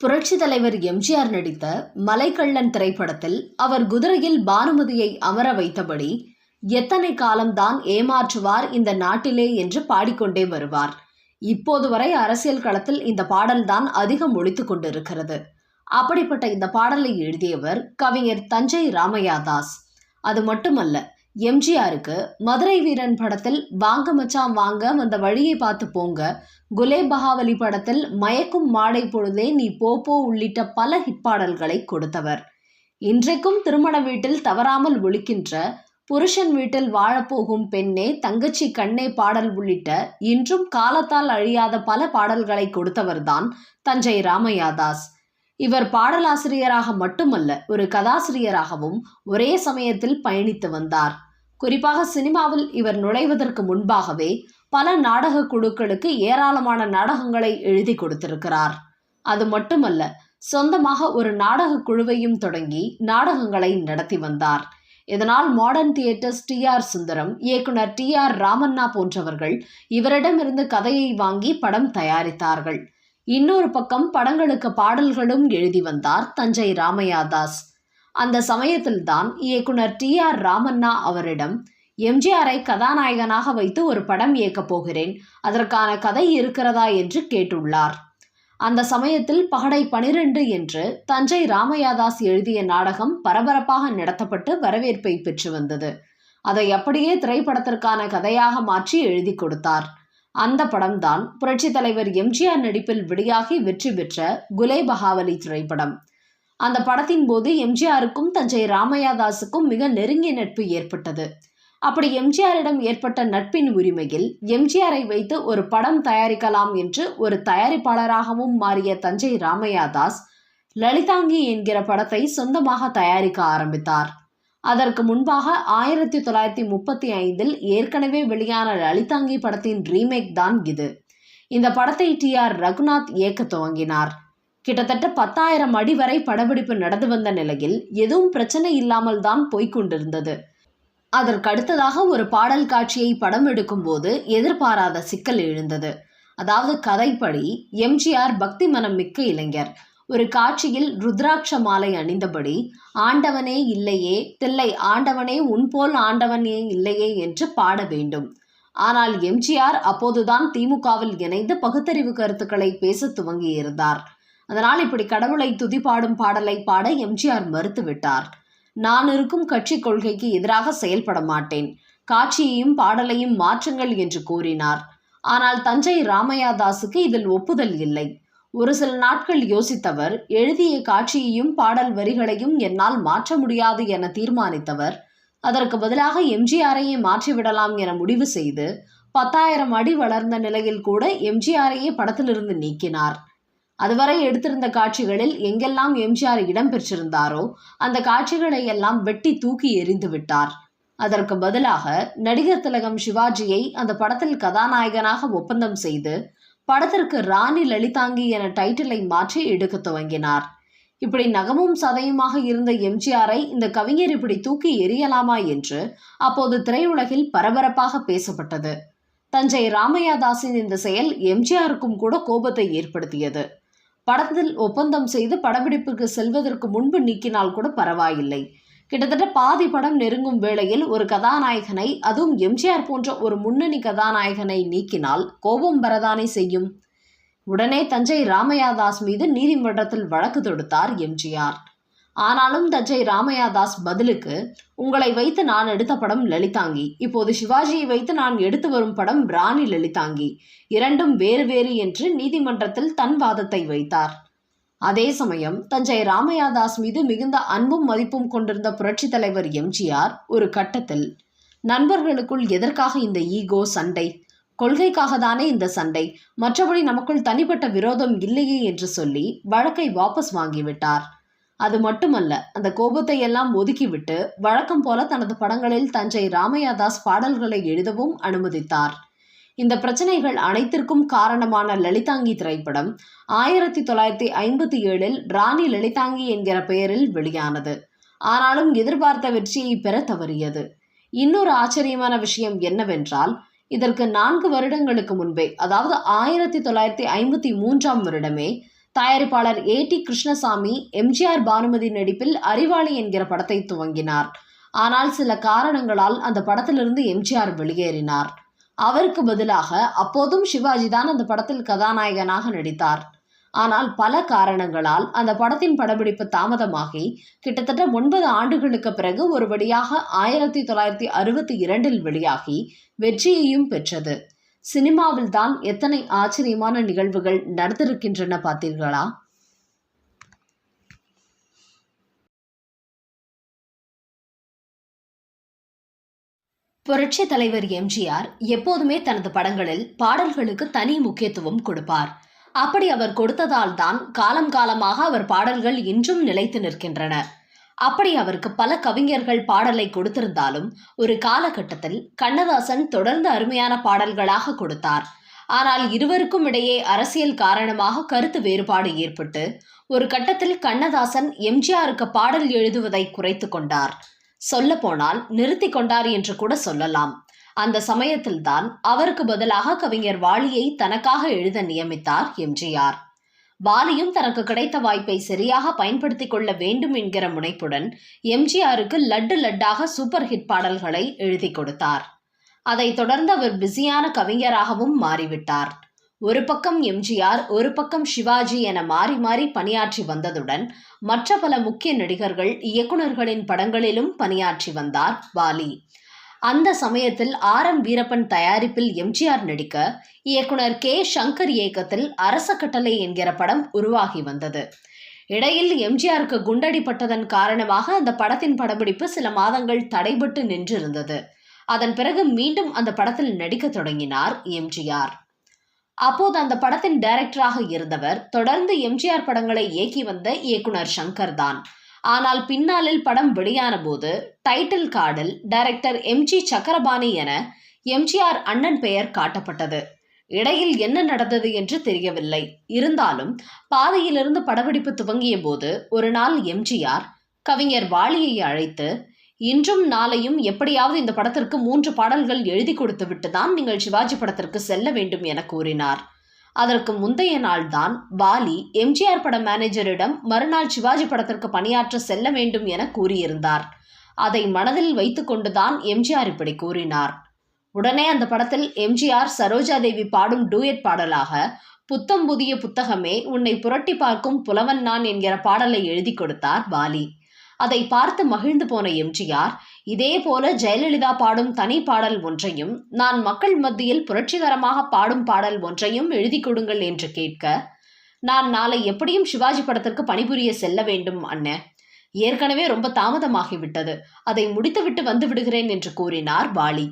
புரட்சி தலைவர் எம்ஜிஆர் நடித்த மலைக்கள்ளன் திரைப்படத்தில் அவர் குதிரையில் பானுமதியை அமர வைத்தபடி எத்தனை காலம்தான் ஏமாற்றுவார் இந்த நாட்டிலே என்று பாடிக்கொண்டே வருவார். இப்போது வரை அரசியல் களத்தில் இந்த பாடல்தான் அதிகம் ஒலித்துக் கொண்டிருக்கிறது. அப்படிப்பட்ட இந்த பாடலை எழுதியவர் கவிஞர் தஞ்சை ராமையாதாஸ். அது மட்டுமல்ல, எம்ஜிஆருக்கு மதுரை வீரன் படத்தில் வாங்க மச்சான் வாங்க வந்த வழியை பார்த்து போங்க, குலே பகாவலி படத்தில் மயக்கும் மாடை பொழுதே நீ போ உள்ளிட்ட பல ஹிட் பாடல்களை கொடுத்தவர். இன்றைக்கும் திருமண வீட்டில் தவறாமல் ஒலிக்கின்ற புருஷன் வீட்டில் வாழப்போகும் பெண்ணே தங்கச்சி கண்ணே பாடல் உள்ளிட்ட இன்றும் காலத்தால் அழியாத பல பாடல்களை கொடுத்தவர்தான் தஞ்சை ராமையாதாஸ். இவர் பாடலாசிரியராக மட்டுமல்ல, ஒரு கதாசிரியராகவும் ஒரே சமயத்தில் பயணித்து வந்தார். குறிப்பாக சினிமாவில் இவர் நுழைவதற்கு முன்பாகவே பல நாடக குழுக்களுக்கு ஏராளமான நாடகங்களை எழுதி கொடுத்திருக்கிறார். அது மட்டுமல்ல, சொந்தமாக ஒரு நாடக குழுவையும் தொடங்கி நாடகங்களை நடத்தி வந்தார். இதனால் மாடர்ன் தியேட்டர்ஸ் டி.ஆர். சுந்தரம், இயக்குனர் டி.ஆர். ராமண்ணா போன்றவர்கள் இவரிடமிருந்து கதையை வாங்கி படம் தயாரித்தார்கள். இன்னொரு பக்கம் படங்களுக்கு பாடல்களும் எழுதி வந்தார் தஞ்சை ராமையாதாஸ். அந்த சமயத்தில்தான் இயக்குனர் டி.ஆர். ராமண்ணா அவரிடம் எம்ஜிஆரை கதாநாயகனாக வைத்து ஒரு படம் இயக்கப் போகிறேன், அதற்கான கதை இருக்கிறதா என்று கேட்டுள்ளார். அந்த சமயத்தில் பகடை 12 என்று தஞ்சை ராமையாதாஸ் எழுதிய நாடகம் பரபரப்பாக நடத்தப்பட்டு வரவேற்பை பெற்று வந்தது. அதை அப்படியே திரைப்படத்திற்கான கதையாக மாற்றி எழுதி கொடுத்தார். அந்த படம்தான் புரட்சி தலைவர் எம்ஜிஆர் நடிப்பில் வெளியாகி வெற்றி பெற்ற குலே பகாவலி திரைப்படம். அந்த படத்தின் போது எம்ஜிஆருக்கும் தஞ்சை ராமையாதாஸுக்கும் மிக நெருங்கிய நட்பு ஏற்பட்டது. அப்படி எம்ஜிஆரிடம் ஏற்பட்ட நட்பின் உரிமையில் எம்ஜிஆரை வைத்து ஒரு படம் தயாரிக்கலாம் என்று ஒரு தயாரிப்பாளராகவும் மாறிய தஞ்சை ராமையாதாஸ் லலிதாங்கி என்கிற படத்தை சொந்தமாக தயாரிக்க ஆரம்பித்தார். அதற்கு முன்பாக 1935 ஏற்கனவே வெளியான லலிதாங்கி படத்தின் ரீமேக் தான் இது. இந்த படத்தை டி.ஆர். ரகுநாத் இயக்க துவங்கினார். கிட்டத்தட்ட 10,000 அடி வரை படப்பிடிப்பு நடந்து வந்த நிலையில் எதுவும் பிரச்சனை இல்லாமல் தான் போய்கொண்டிருந்தது. அதற்கடுத்ததாக ஒரு பாடல் காட்சியை படம் எடுக்கும் போது எதிர்பாராத சிக்கல் எழுந்தது. அதாவது, கதைப்படி எம்ஜிஆர் பக்தி மனம் மிக்க இளைஞர். ஒரு காட்சியில் ருத்ராட்ச மாலை அணிந்தபடி ஆண்டவனே இல்லையே தில்லை ஆண்டவனே உன்போல் ஆண்டவனே இல்லையே என்று பாட வேண்டும். ஆனால் எம்ஜிஆர் அப்போதுதான் திமுகவில் இணைந்து பகுத்தறிவு கருத்துக்களை பேச துவங்கியிருந்தார். அதனால் இப்படி கடவுளை துதிப்பாடும் பாடலை பாட எம்ஜிஆர் மறுத்துவிட்டார். நான் இருக்கும் கட்சி கொள்கைக்கு எதிராக செயல்பட மாட்டேன், காட்சியையும் பாடலையும் மாற்றுங்கள் என்று கூறினார். ஆனால் தஞ்சை ராமையாதாஸுக்கு இதில் ஒப்புதல் இல்லை. ஒரு சில நாட்கள் யோசித்தவர் எழுதிய காட்சியையும் பாடல் வரிகளையும் என்னால் மாற்ற முடியாது என தீர்மானித்தவர் அதற்கு பதிலாக எம்ஜிஆரையே மாற்றிவிடலாம் என முடிவு செய்து 10,000 அடி வளர்ந்த நிலையில் கூட எம்ஜிஆரையே படத்திலிருந்து நீக்கினார். அதுவரை எடுத்திருந்த காட்சிகளில் எங்கெல்லாம் எம்ஜிஆர் இடம்பெற்றிருந்தாரோ அந்த காட்சிகளை எல்லாம் வெட்டி தூக்கி எறிந்து விட்டார். அதற்கு பதிலாக நடிகர் திலகம் சிவாஜியை அந்த படத்தில் கதாநாயகனாக ஒப்பந்தம் செய்து படத்திற்கு ராணி லலிதாங்கி என டைட்டிலை மாற்றி எடுக்க துவங்கினார். இப்படி நகமும் சதையுமாக இருந்த எம்ஜிஆரை இந்த கவிஞர் இப்படி தூக்கி எறியலாமா என்று அப்போது திரையுலகில் பரபரப்பாக பேசப்பட்டது. தஞ்சை ராமையாதாஸின் இந்த செயல் எம்ஜிஆருக்கும் கூட கோபத்தை ஏற்படுத்தியது. படத்தில் ஒப்பந்தம் செய்து படப்பிடிப்புக்கு செல்வதற்கு முன்பு நீக்கினால் கூட பரவாயில்லை, கிட்டத்தட்ட பாதி படம் நெருங்கும் வேளையில் ஒரு கதாநாயகனை, அதுவும் எம்ஜிஆர் போன்ற ஒரு முன்னணி கதாநாயகனை நீக்கினால் கோபம் வரதானே செய்யும். உடனே தஞ்சை ராமையாதாஸ் மீது நீதிமன்றத்தில் வழக்கு தொடுத்தார் எம்ஜிஆர். ஆனாலும் தஞ்சை ராமையாதாஸ் பதிலுக்கு, உங்களை வைத்து நான் எடுத்த படம் லலிதாங்கி, இப்போது சிவாஜியை வைத்து நான் எடுத்து வரும் படம் ராணி லலிதாங்கி, இரண்டும் வேறு வேறு என்று நீதிமன்றத்தில் தன் வாதத்தை வைத்தார். அதே சமயம் தஞ்சை ராமையாதாஸ் மீது மிகுந்த அன்பும் மதிப்பும் கொண்டிருந்த புரட்சி தலைவர் எம்ஜிஆர் ஒரு கட்டத்தில், நண்பர்களுக்குள் எதற்காக இந்த ஈகோ சண்டை, கொள்கைக்காக தானே இந்த சண்டை, மற்றபடி நமக்குள் தனிப்பட்ட விரோதம் இல்லையே என்று சொல்லி வழக்கை வாபஸ் வாங்கிவிட்டார். அது மட்டுமல்ல, அந்த கோபத்தை எல்லாம் ஒதுக்கிவிட்டு வழக்கம் போல தனது படங்களில் தஞ்சை ராமையாதாஸ் பாடல்களை எழுதவும் அனுமதித்தார். இந்த பிரச்சனைகள் அனைத்திற்கும் காரணமான லலிதாங்கி திரைப்படம் 1957 ராணி லலிதாங்கி என்கிற பெயரில் வெளியானது. ஆனாலும் எதிர்பார்த்த வெற்றியை பெற தவறியது. இன்னொரு ஆச்சரியமான விஷயம் என்னவென்றால், இதற்கு 4 வருடங்களுக்கு முன்பே, அதாவது 1953ஆம் வருடமே தயாரிப்பாளர் A.T. கிருஷ்ணசாமி எம்ஜிஆர் பானுமதி நடிப்பில் அறிவாளி என்கிற படத்தை துவங்கினார். ஆனால் சில காரணங்களால் அந்த படத்திலிருந்து எம்ஜிஆர் வெளியேறினார். அவருக்கு பதிலாக அப்போதும் சிவாஜி தான் அந்த படத்தில் கதாநாயகனாக நடித்தார். ஆனால் பல காரணங்களால் அந்த படத்தின் படப்பிடிப்பு தாமதமாகி கிட்டத்தட்ட 9 ஆண்டுகளுக்கு பிறகு ஒரு வழியாக 1962 வெளியாகி வெற்றியையும் பெற்றது. சினிமாவில் தான் எத்தனை ஆச்சரியமான நிகழ்வுகள் நடந்திருக்கின்றன பார்த்தீர்களா? புரட்சி தலைவர் எம்ஜிஆர் எப்போதுமே தனது படங்களில் பாடல்களுக்கு தனி முக்கியத்துவம் கொடுப்பார். அப்படி அவர் கொடுத்ததால் தான் காலம் காலமாக அவர் பாடல்கள் இன்றும் நிலைத்து நிற்கின்றன. அப்படி அவருக்கு பல கவிஞர்கள் பாடலை கொடுத்திருந்தாலும் ஒரு காலகட்டத்தில் கண்ணதாசன் தொடர்ந்து அருமையான பாடல்களாக கொடுத்தார். ஆனால் இருவருக்கும் இடையே அரசியல் காரணமாக கருத்து வேறுபாடு ஏற்பட்டு ஒரு கட்டத்தில் கண்ணதாசன் எம்ஜிஆருக்கு பாடல் எழுதுவதை குறைத்து கொண்டார். சொல்ல போனால் நிறுத்தி கொண்டார் என்று கூட சொல்லலாம். அந்த சமயத்தில்தான் அவருக்கு பதிலாக கவிஞர் வாலியை தனக்காக எழுத நியமித்தார் எம்ஜிஆர். வாலியும் தனக்கு கிடைத்த வாய்ப்பை சரியாக பயன்படுத்திக் கொள்ள வேண்டும் என்கிற முனைப்புடன் எம்ஜிஆருக்கு லட்டு லட்டாக சூப்பர் ஹிட் பாடல்களை எழுதி கொடுத்தார். அதைத் தொடர்ந்து அவர் பிஸியான கவிஞராகவும் மாறிவிட்டார். ஒரு பக்கம் எம்ஜிஆர், ஒரு பக்கம் சிவாஜி என மாறி மாறி பணியாற்றி வந்ததுடன் மற்ற பல முக்கிய நடிகர்கள், இயக்குநர்களின் படங்களிலும் பணியாற்றி வந்தார் வாலி. அந்த சமயத்தில் R.M. வீரப்பன் தயாரிப்பில் எம்ஜிஆர் நடிக்க இயக்குனர் K. சங்கர் இயக்கத்தில் அரச கட்டளை என்கிற படம் உருவாகி வந்தது. இடையில் எம்ஜிஆருக்கு குண்டடிப்பட்டதன் காரணமாக அந்த படத்தின் படப்பிடிப்பு சில மாதங்கள் தடைபட்டு நின்றிருந்தது. அதன் பிறகு மீண்டும் அந்த படத்தில் நடிக்க தொடங்கினார் எம்ஜிஆர். அப்போது அந்த படத்தின் டைரக்டராக இருந்தவர் தொடர்ந்து எம்ஜிஆர் படங்களை இயக்கி வந்த இயக்குனர் சங்கர் தான். ஆனால் பின்னாளில் படம் வெளியான போது டைட்டில் கார்டில் டைரக்டர் M.G. சக்கரபாணி என எம்ஜிஆர் அண்ணன் பெயர் காட்டப்பட்டது. இடையில் என்ன நடந்தது என்று தெரியவில்லை. இருந்தாலும் பாதையிலிருந்து படப்பிடிப்பு துவங்கிய போது ஒரு நாள் எம்ஜிஆர் கவிஞர் வாலியை அழைத்து, இன்றும் நாளையும் எப்படியாவது இந்த படத்திற்கு 3 பாடல்கள் எழுதி கொடுத்து விட்டுதான் நீங்கள் சிவாஜி படத்திற்கு செல்ல வேண்டும் என கூறினார். அதற்கு முந்தைய நாள்தான் வாலி எம்ஜிஆர் பட மேனேஜரிடம் மறுநாள் சிவாஜி படத்திற்கு பணியாற்ற செல்ல வேண்டும் என கூறியிருந்தார். அதை மனதில் வைத்துக்கொண்டுதான் எம்ஜிஆர் இப்படி கூறினார். உடனே அந்த படத்தில் எம்ஜிஆர் சரோஜாதேவி பாடும் டூயட் பாடலாக புத்தம் புதிய புத்தகமே உன்னை புரட்டி பார்க்கும் புலவன் நான் என்கிற பாடலை எழுதி கொடுத்தார் வாலி. அதை பார்த்து மகிழ்ந்து போன எம்ஜிஆர், இதே போல ஜெயலலிதா பாடும் தனி பாடல் ஒன்றையும், நான் மக்கள் மத்தியில் புரட்சிகரமாக பாடும் பாடல் ஒன்றையும் எழுதி கொடுங்கள் என்று கேட்க, நான் நாளை எப்படியும் சிவாஜி படத்திற்கு பணிபுரிய செல்ல வேண்டும் அண்ணே, ஏற்கனவே ரொம்ப தாமதமாகிவிட்டது, அதை முடித்துவிட்டு வந்து விடுகிறேன் என்று கூறினார் வாலி.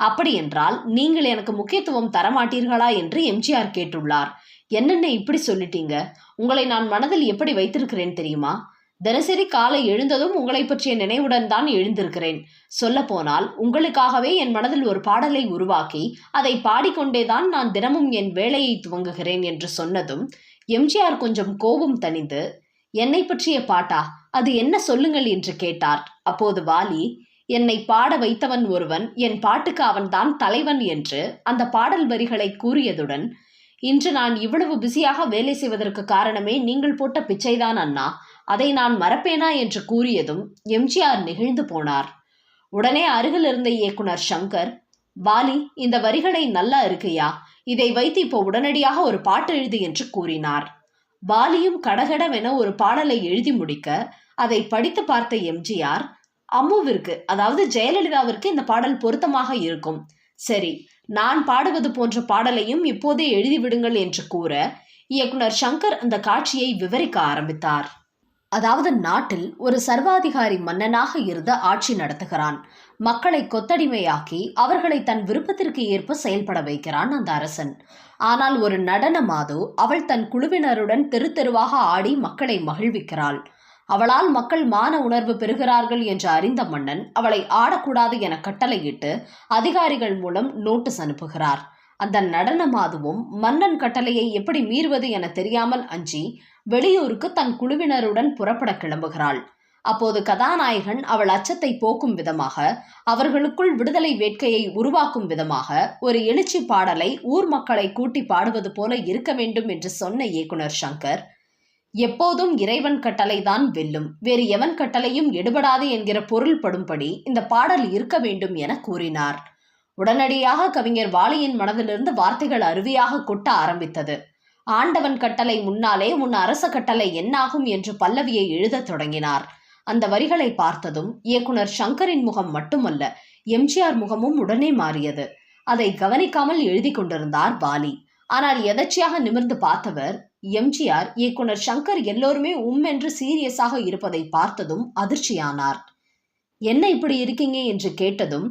அப்படியென்றால் நீங்கள் எனக்கு முக்கியத்துவம் தரமாட்டீர்களா என்று எம்ஜிஆர் கேட்டுள்ளார். என்னென்ன இப்படி சொல்லிட்டீங்க? உங்களை நான் மனதில் எப்படி வைத்திருக்கிறேன் தெரியுமா? தினசரி காலை எழுந்ததும் உங்களை பற்றிய நினைவுடன் தான் எழுந்திருக்கிறேன். சொல்ல போனால் உங்களுக்காகவே என் மனதில் ஒரு பாடலை உருவாக்கி அதை பாடிக்கொண்டேதான் நான் தினமும் என் வேலையை துவங்குகிறேன் என்று சொன்னதும் எம்ஜிஆர் கொஞ்சம் கோபம் தணிந்து, என்னை பற்றிய பாட்டா, அது என்ன சொல்லுங்கள் என்று கேட்டார். அப்போது வாலி, என்னை பாட வைத்தவன் ஒருவன், என் பாட்டுக்கு அவன்தான் தலைவன் என்று அந்த பாடல் வரிகளை கூறியதுடன், இன்று நான் இவ்வளவு பிஸியாக வேலை செய்வதற்கு காரணமே நீங்கள் போட்ட பிச்சைதான் அண்ணா, அதை நான் மறப்பேனா என்று கூறியதும் எம்ஜிஆர் நெகிழ்ந்து போனார். உடனே அருகில் இருந்த இயக்குனர் சங்கர், வாலி, இந்த வரிகளை நல்லா இருக்கையா, இதை வைத்து இப்போ உடனடியாக ஒரு பாட்டு எழுது என்று கூறினார். வாலியும் கடகடவென ஒரு பாடலை எழுதி முடிக்க அதை படித்து பார்த்த எம்ஜிஆர், அம்முவிற்கு, அதாவது ஜெயலலிதாவிற்கு இந்த பாடல் பொருத்தமாக இருக்கும், சரி நான் பாடுவது போன்ற பாடலையும் இப்போதே எழுதிவிடுங்கள் என்று கூற இயக்குனர் சங்கர் அந்த காட்சியை விவரிக்க ஆரம்பித்தார். அதாவது நாட்டில் ஒரு சர்வாதிகாரி மன்னனாக இருந்து ஆட்சி நடத்துகிறான். மக்களை கொத்தடிமையாக்கி அவர்களை தன் விருப்பத்திற்கு ஏற்ப செயல்பட வைக்கிறான் அந்த அரசன். ஆனால் ஒரு நடன மாது அவள் தன் குழுவினருடன் தெரு தெருவாக ஆடி மக்களை மகிழ்விக்கிறாள். அவளால் மக்கள் மான உணர்வு பெறுகிறார்கள் என்று அறிந்த மன்னன் அவளை ஆடக்கூடாது என கட்டளையிட்டு அதிகாரிகள் மூலம் நோட்டீஸ் அனுப்புகிறார். அந்த நடன மாதுவும் மன்னன் கட்டளையை எப்படி மீறுவது என தெரியாமல் அஞ்சி வெளியூருக்கு தன் குழுவினருடன் புறப்பட கிளம்புகிறாள். அப்போது கதாநாயகன் அவள் அச்சத்தை போக்கும் விதமாக, அவர்களுக்குள் விடுதலை வேட்கையை உருவாக்கும் விதமாக ஒரு எழுச்சி பாடலை ஊர் மக்களை கூட்டி பாடுவது போல இருக்க வேண்டும் என்று சொன்ன இயக்குனர் சங்கர், எப்போதும் இறைவன் கட்டளைதான் வெல்லும், வேறு எவன் கட்டளையும் எடுபடாது என்கிற பொருள் படும்படி இந்த பாடல் இருக்க வேண்டும் என கூறினார். உடனடியாக கவிஞர் வாலியின் மனதிலிருந்து வார்த்தைகள் அருவியாக கொட்ட ஆரம்பித்தது. ஆண்டவன் கட்டளை முன்னாலே உன் அரச கட்டளை என்னாகும் என்று பல்லவியை எழுதத் தொடங்கினார். அந்த வரிகளை பார்த்ததும் இயக்குனர் சங்கரின் முகம் மட்டுமல்ல, எம்ஜிஆர் முகமும் உடனே மாறியது. அதை கவனிக்காமல் எழுதி கொண்டிருந்தார் வாலி. ஆனால் எதர்ச்சியாக நிமிர்ந்து பார்த்தவர் எம்ஜிஆர், இயக்குனர் சங்கர் எல்லோருமே என்று சீரியஸாக இருப்பதை பார்த்ததும் அதிர்ச்சியானார். என்ன இப்படி இருக்கீங்க என்று கேட்டதும்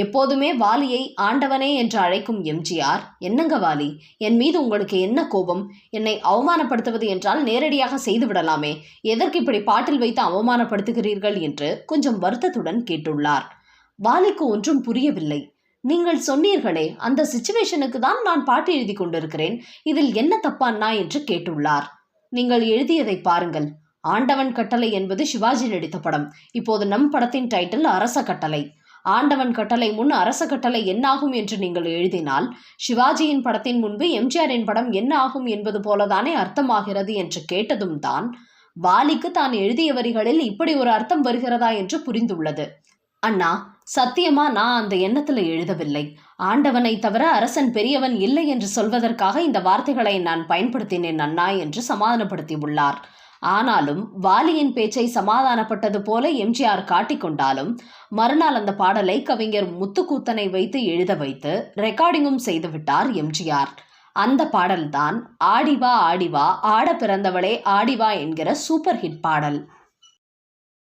எப்போதுமே வாலியை ஆண்டவனே என்று அழைக்கும் எம்ஜிஆர், என்னங்க வாலி, என் மீது உங்களுக்கு என்ன கோபம்? என்னை அவமானப்படுத்துவது என்றால் நேரடியாக செய்து விடலாமே, எதற்கு இப்படி பாட்டில் வைத்து அவமானப்படுத்துகிறீர்கள் என்று கொஞ்சம் வருத்தத்துடன் கேட்டுள்ளார். வாலிக்கு ஒன்றும் புரியவில்லை. நீங்கள் சொன்னீர்களே, அந்த சிச்சுவேஷனுக்கு தான் நான் பாட்டு எழுதி கொண்டிருக்கிறேன், இதில் என்ன தப்பான்னா என்று கேட்டுள்ளார். நீங்கள் எழுதியதை பாருங்கள். ஆண்டவன் கட்டளை என்பது சிவாஜி நடித்த படம். இப்போது நம் படத்தின் டைட்டில் அரச கட்டளை. ஆண்டவன் கட்டளை முன் அரச கட்டளை என்னாகும் என்று நீங்கள் எழுதினால் சிவாஜியின் படத்தின் முன்பு எம்ஜிஆரின் படம் என்ன ஆகும் என்பது போலதானே அர்த்தமாகிறது என்று கேட்டதும் தான் வாலிக்கு தான் எழுதிய வரிகளில் இப்படி ஒரு அர்த்தம் வருகிறதா என்று புரிந்துள்ளது. அண்ணா, சத்தியமா நான் அந்த எண்ணத்துல எழுதவில்லை. ஆண்டவனை தவிர அரசன் பெரியவன் இல்லை என்று சொல்வதற்காக இந்த வார்த்தைகளை நான் பயன்படுத்தினேன் அண்ணா என்று சமாதானப்படுத்தி உள்ளார். ஆனாலும் வாலியின் பேச்சை சமாதானப்பட்டது போல எம்ஜிஆர் காட்டிக்கொண்டாலும் மறுநாள் அந்த பாடலை கவிஞர் முத்துக்கூத்தனை வைத்து எழுத வைத்து ரெக்கார்டிங்கும் செய்துவிட்டார் எம்ஜிஆர். அந்த பாடல்தான் ஆடிவா ஆடிவா, ஆட பிறந்தவளே ஆடிவா என்கிற சூப்பர் ஹிட் பாடல்.